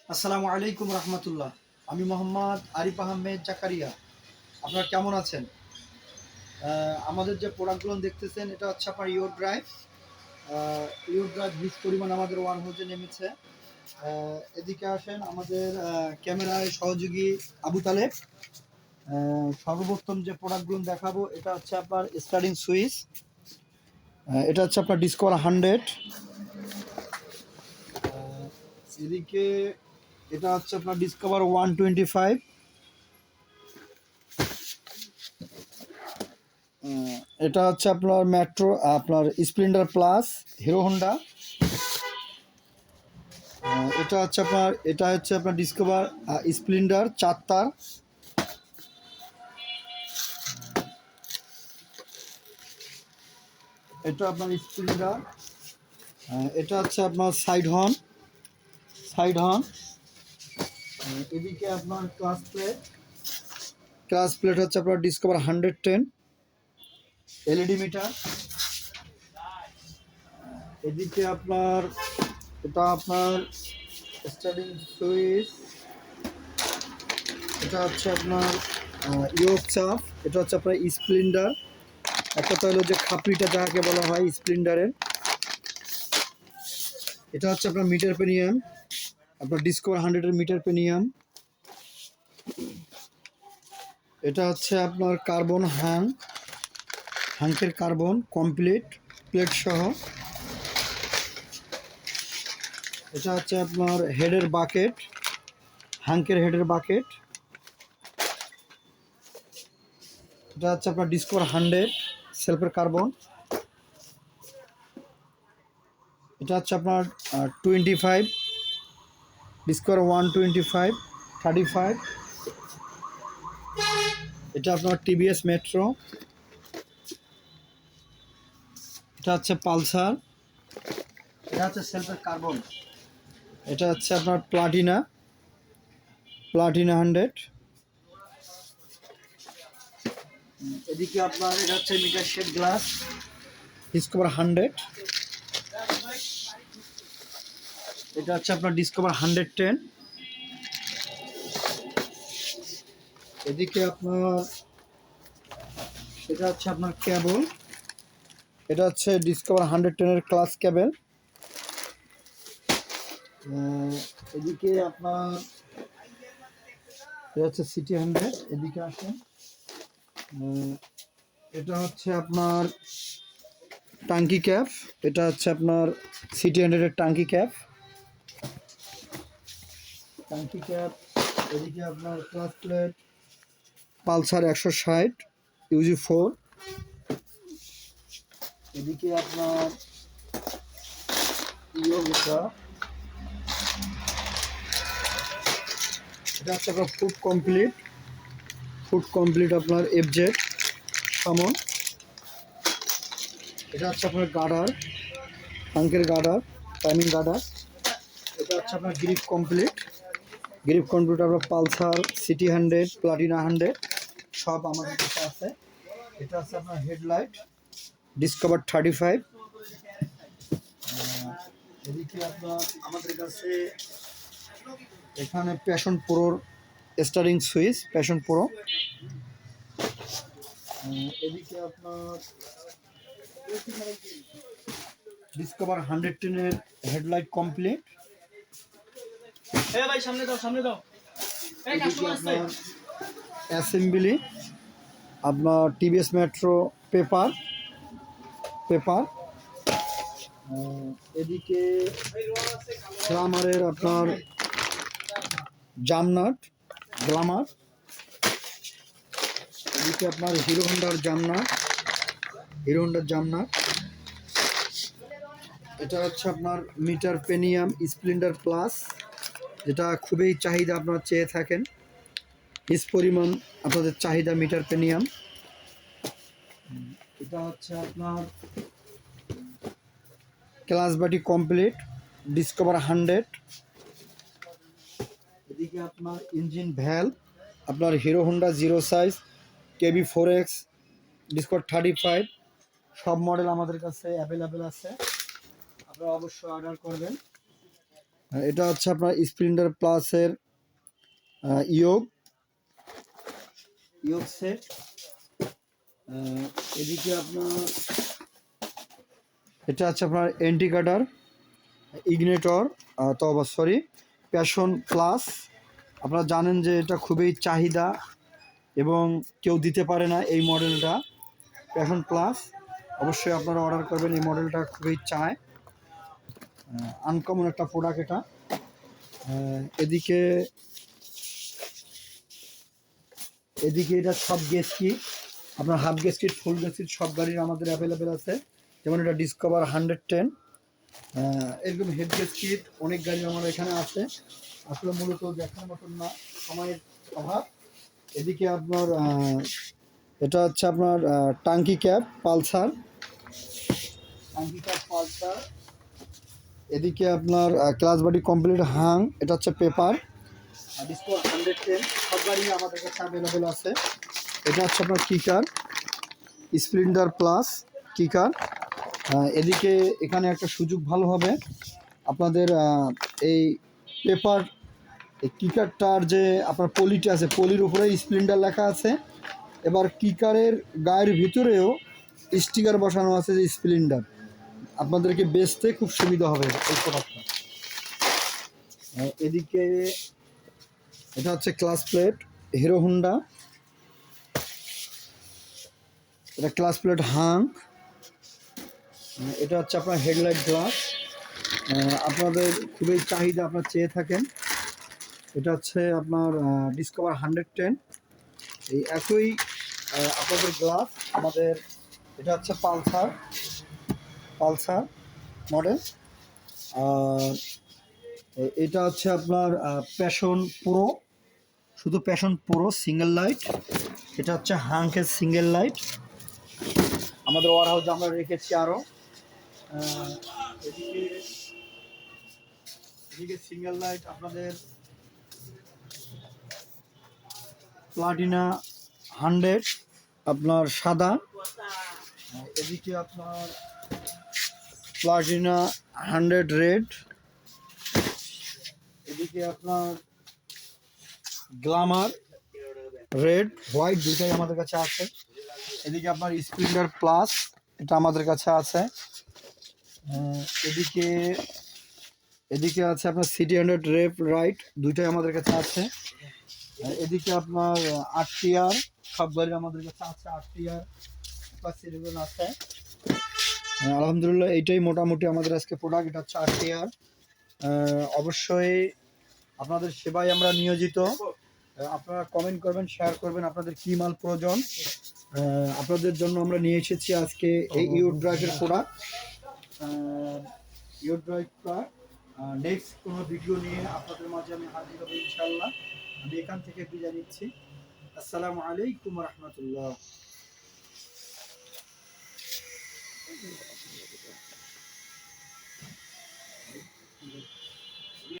আসসালামু আলাইকুম রহমতুল্লাহ। আমি মোহাম্মদ আরিফ আহমেদ জাকারিয়া। আপনারা কেমন আছেন? আমাদের যে প্রোডাক্টগুলো দেখতেছেন এটা হচ্ছে আপনার ইউর ড্রাইভ। হিউজ পরিমাণ আমাদের ওয়ান হাউসে নেমেছে। এদিকে আসেন, আমাদের ক্যামেরায় সহযোগী আবু তালেব। সর্বপ্রথম যে প্রোডাক্টগুলো দেখাবো এটা হচ্ছে আপনার স্টার্টিং সুইচ। এটা হচ্ছে আপনার ডিসকভার 100। এদিকে এটা হচ্ছে আপনার ডিসকভার 125। এটা হচ্ছে আপনার মেট্রো, আপনার স্প্লেন্ডার প্লাস, হিরো হোন্ডা। এটা হচ্ছে আপনার ডিসকভার স্প্লেন্ডার 4 তার। এটা আপনার স্প্লেন্ডার। এটা হচ্ছে আপনার সাইড হর্ন। এদিকে আপনার ক্লাস প্লেট হচ্ছে আপনার ডিসকভার 110 এলইডি মিটার। এদিকে আপনার এটা আপনার স্টার্টিং সুইচ। এটা হচ্ছে আপনার ইয়োক চাপ। এটা হচ্ছে আপনার স্প্লেন্ডার। একটা তো হলো যে খাপড়িটা যাকে বলা হয় স্প্লেন্ডারের। এটা হচ্ছে আপনার মিটার পেনিয়াম, আপনার ডিসকভার 100-এর মিটার পেনিয়াম। এটা হচ্ছে আপনার কার্বন হাঙ্কের কার্বন কমপ্লিট প্লেট সহ। এটা হচ্ছে আপনার হেডের বাকেট, হাঙ্কের হেডের বাকেট। এটা হচ্ছে আপনার ডিসকভার 100 সেলফের কার্বন। এটা হচ্ছে আপনার 25 ডিসকভার 125 35। এটা আপনার টিভিএস মেট্রো। এটা হচ্ছে পালসার। এটা হচ্ছে সেলফের কার্বন। এটা হচ্ছে আপনার প্লাটিনা 100। এদিকে আপনার এটা হচ্ছে মিটার শেড গ্লাস ডিসকভার 100। এটা হচ্ছে আপনার ডিসকভার 110। এদিকে আপনার এটা হচ্ছে আপনার কেবল। এটা হচ্ছে ডিসকভার 110-এর ক্লাস কেবল। এদিকে আপনার এটা হচ্ছে সিটি 100। এদিকে আসেন, এটা হচ্ছে আপনার টাঙ্কি ক্যাপ। এটা হচ্ছে আপনার সিটি 100-এর টাঙ্কি ক্যাপ। এদিকে আপনার ক্লাস প্লেট পালসার 160 UG4। এদিকে আপনার ইয়োগা। এটা হচ্ছে আপনার ফুড কমপ্লিট আপনার FZ সামন। এটা হচ্ছে আপনার গার্ডার, টাঙ্কের গার্ডার, টাইমিং গার্ডার। এটা হচ্ছে আপনার গ্রিপ কমপ্লিট আপনার পালসার সিটি 100 প্লাটিনা 100 সব আমাদের কাছে আছে। এটা হচ্ছে আপনার হেডলাইট ডিসকভার 35। এদিকে আপনার আমাদের কাছে এখানে প্যাশন প্রোর স্টারিং সুইচ প্যাশন প্রো। এদিকে আপনার ডিসকভার 110-এর হেডলাইট কমপ্লিট। ভাই সামনে দাও এদিকে আপনার অ্যাসেম্বলি, আপনার টিভিএস মেট্রো পেপার। এদিকে গ্লামারের আপনার জামনাট গ্লামার। এদিকে আপনার হিরো হোন্ডার জামনাট। এটা হচ্ছে আপনার মিটার পেনিয়াম স্প্লেন্ডার প্লাস, যেটা খুবই চাহিদা আপনারা চেয়ে থাকেন। হিস পরিমাণ আপনাদের চাহিদা মিটার পেনিয়াম। এটা হচ্ছে আপনার ক্লাস বাটি কমপ্লিট ডিসকভার 100। এদিকে আপনার ইঞ্জিন ভ্যালভ, আপনার hero Honda zero size KB4X discover 35 সব মডেল আমাদের কাছে অ্যাভেলেবেল আছে। আপনারা অবশ্যই অর্ডার করবেন। এটা হচ্ছে আপনার স্প্লেন্ডার প্লাসের ইয়োগ ইয়োগ সেট। এদিকে আপনার এটা হচ্ছে আপনার এন্টিকাটার ইগনেটর, সরি প্যাশন প্লাস। আপনারা জানেন যে এটা খুবই চাহিদা এবং কেউ দিতে পারে না এই মডেলটা, প্যাশন প্লাস। অবশ্যই আপনারা অর্ডার করবেন, এই মডেলটা খুবই চায়, আনকমন একটা প্রোডাক্ট এটা। এদিকে এদিকে এটা সব গেজ কিট, আপনার হাফ গেজ কিট ফুল গেজ কিট সব গাড়ির আমাদের অ্যাভেলেবেল আছে। যেমন এটা ডিসকভার 110, এরকম হেড গেজ কিট অনেক গাড়ি আমার এখানে আছে। আসলে মূলত দেখার মতন না, সময়ের অভাব। এদিকে আপনার এটা হচ্ছে আপনার টাঙ্কি ক্যাপ পালসার, টাঙ্কি ক্যাপ পালসার। এদিকে আপনার ক্লাস বডি কমপ্লিট হাং, এটা হচ্ছে পেপার ডিসকভার 110 সব গাড়ি আমাদের কাছে অ্যাভেলেবেল আছে। এটা হচ্ছে আপনার কিকার স্প্লেন্ডার প্লাস কিকার। এদিকে এখানে একটা সুযোগ ভালো হবে আপনাদের, এই পেপার এই কিকারটার যে আপনার পলিটি আছে, পলির উপরে স্প্লেন্ডার লেখা আছে। এবার কিকারের গায়ের ভিতরেও স্টিকার বসানো আছে যে স্প্লেন্ডার, আপনাদেরকে বেচতে খুব সুবিধা হবে এই প্রোডাক্টটা। এদিকে এটা হচ্ছে ক্লাস প্লেট হিরো হোন্ডা, এটা ক্লাস প্লেট হাং। এটা হচ্ছে আপনার হেডলাইট গ্লাস, আপনাদের খুবই চাহিদা, আপনার চেয়ে থাকেন। এটা হচ্ছে আপনার ডিসকভার 110, এই একই আপনাদের গ্লাস আমাদের। এটা হচ্ছে পালসার পালসার মডেল। আর এটা হচ্ছে আপনার প্যাশন প্রো, শুধু প্যাশন প্রো সিঙ্গেল লাইট। এটা হচ্ছে হাঙ্কের সিঙ্গেল লাইট, আমাদের ওয়ার হাউসে আমরা রেখেছি আরও। এদিকে এদিকে সিঙ্গেল লাইট আপনাদের প্লাটিনা 100 আপনার সাদা। এদিকে আপনার প্লাটিনা 100 রেড। এদিকে আপনার গ্ল্যামার রেড হোয়াইট দুটাই আমাদের কাছে আছে। এদিকে আপনার স্প্লেন্ডার প্লাস, এটা আমাদের কাছে আছে। এদিকে এদিকে আছে আপনার সিটি 100 রেড রাইট, দুইটাই আমাদের কাছে আছে। এদিকে আপনার আরটিআর সব গাড়ি আমাদের কাছে আছে, আরটিআর সিরিজের আছে। আলহামদুলিল্লাহ এইটাই মোটামুটি আমাদের আজকে প্রোডাক্ট। এটা হচ্ছে আরটিআর। অবশ্যই আপনাদের সেবায় আমরা নিয়োজিত, আপনারা কমেন্ট করবেন, শেয়ার করবেন আপনাদের কী মাল প্রয়োজন। আপনাদের জন্য আমরা নিয়ে এসেছি আজকে এই ইউর ড্রাইভের product, your drive product. Next কোনো ভিডিও নিয়ে আপনাদের মাঝে আমি হাজির হব ইনশাআল্লাহ। আমি এখান থেকে বিদায় নিচ্ছি। আসসালামু আলাইকুম রহমতুল্লাহ।